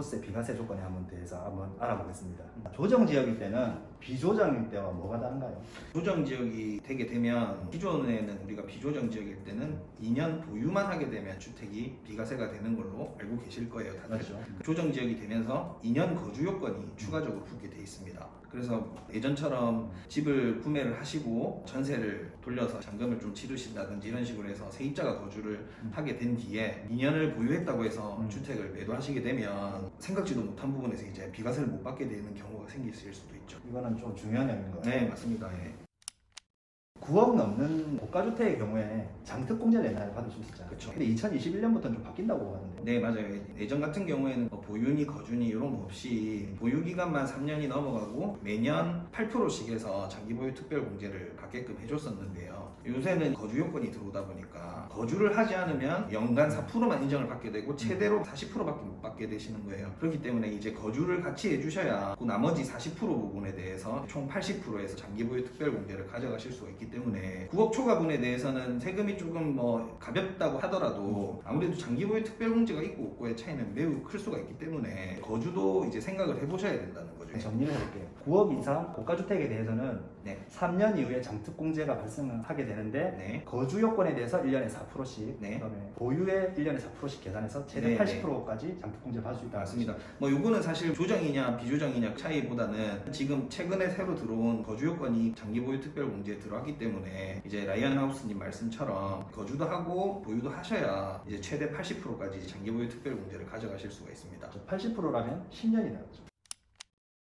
종부세 비과세 조건에 대해서 한번 알아보겠습니다. 조정지역일 때는 비조정일 때와 뭐가 다른가요? 조정지역이 되게 되면 기존에는 우리가 비조정지역일 때는 2년 보유만 하게 되면 주택이 비과세가 되는 걸로 알고 계실 거예요, 다들. 맞죠. 조정지역이 되면서 2년 거주 요건이 추가적으로 붙게 돼 있습니다. 그래서 예전처럼 집을 구매를 하시고 전세를 돌려서 잔금을 좀 치르신다든지 이런 식으로 해서 세입자가 거주를 하게 된 뒤에 2년을 보유했다고 해서 주택을 매도하시게 되면 생각지도 못한 부분에서 이제 비과세를 못 받게 되는 경우가 생기실 수도 있죠. 이거는 좀 중요한 내용인 것 같아요. 네, 맞습니다. 예. 9억 넘는 고가주택의 경우에 장특공제를 옛날에 받을 수 있었잖아요. 그쵸. 근데 2021년부터는 좀 바뀐다고 하는데. 네, 맞아요. 예전 같은 경우에는 뭐 보유니 거주니 이런 거 없이 보유 기간만 3년이 넘어가고 매년 8%씩 해서 장기 보유 특별 공제를 받게끔 해줬었는데요. 요새는 거주 요건이 들어오다 보니까 거주를 하지 않으면 연간 4%만 인정을 받게 되고 최대로 40%밖에 못 받게 되시는 거예요. 그렇기 때문에 이제 거주를 같이 해주셔야 그 나머지 40% 부분에 대해서 총 80%에서 장기 보유 특별 공제를 가져가실 수가 있기 때문에 9억 초과분에 대해서는 세금이 조금 뭐 가볍다고 하더라도 아무래도 장기 보유 특별 공제가 있고 없고의 차이는 매우 클 수가 있기 때문에 거주도 이제 생각을 해보셔야 된다는 거죠. 정리를 해볼게요. 9억 이상 고가주택에 대해서는 네. 3년 이후에 장특공제가 발생하게 되는데 네. 거주 요건에 대해서 1년에 4%씩 네. 그다음에 보유에 1년에 4%씩 계산해서 최대 네, 80%까지 장특공제 받을 수 있다. 맞습니다. 뭐 요거는 사실 조정이냐 비조정이냐 차이보다는 지금 최근에 새로 들어온 거주 요건이 장기 보유 특별 공제에 들어왔기 때문에 이제 라이언 하우스님 말씀처럼 거주도 하고 보유도 하셔야 이제 최대 80%까지 장기 보유 특별 공제를 가져가실 수가 있습니다. 80%라면 10년이나 거죠.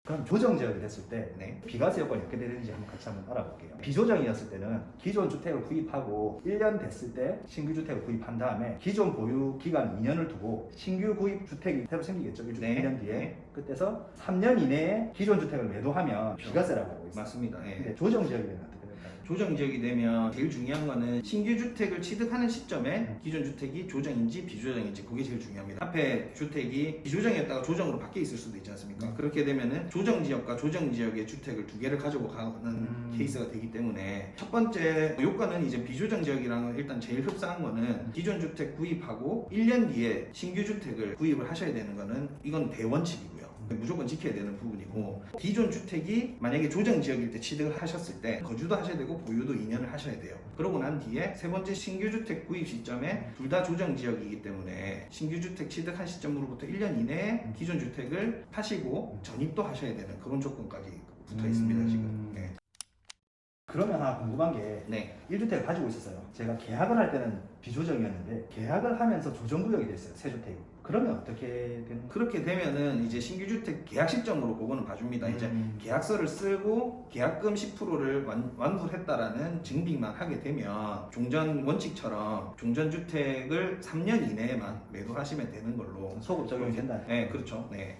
그럼 조정지역이 됐을 때 네. 비과세 요건이 어떻게 되는지 같이 한번 알아볼게요. 비조정이었을 때는 기존 주택을 구입하고 1년 됐을 때 신규 주택을 구입한 다음에 기존 보유 기간 2년을 두고 신규 구입 주택이 새로 생기겠죠. 1년 뒤에. 네. 그때서 3년 이내에 기존 주택을 매도하면 비과세라고 알고 있습니다. 맞습니다. 예. 근데 조정지역이 되면 어떻게 될까요? 조정지역이 되면 제일 중요한 거는 신규 주택을 취득하는 시점에 기존 주택이 조정인지 비조정인지 그게 제일 중요합니다. 앞에 주택이 비조정이었다가 조정으로 바뀌어 있을 수도 있지 않습니까? 그렇게 되면은 조정지역과 조정지역의 주택을 두 개를 가지고 가는 케이스가 되기 때문에 첫 번째 요건은 이제 비조정지역이랑 일단 제일 흡사한 거는 기존 주택 구입하고 1년 뒤에 신규 주택을 구입을 하셔야 되는 거는 이건 대원칙이고요. 무조건 지켜야 되는 부분이고 기존 주택이 만약에 조정지역일 때 취득을 하셨을 때 거주도 하셔야 되고 보유도 2년을 하셔야 돼요. 그러고 난 뒤에 세 번째 신규 주택 구입 시점에 둘 다 조정지역이기 때문에 신규 주택 취득한 시점으로부터 1년 이내에 기존 주택을 파시고 전입도 하셔야 되는 그런 조건까지 붙어 있습니다. 지금. 네. 그러면 하나 궁금한 게 네. 1주택을 가지고 있었어요. 제가 계약을 할 때는 비조정이었는데 계약을 하면서 조정구역이 됐어요. 새 주택이. 그러면 어떻게 되는 그렇게 되면은 이제 신규주택 계약 시점으로 그거는 봐줍니다. 이제 계약서를 쓰고 계약금 10%를 완불했다라는 증빙만 하게 되면 종전 원칙처럼 종전주택을 3년 이내에만 매도하시면 되는 걸로 소급 적용이 된다. 네, 그렇죠. 네.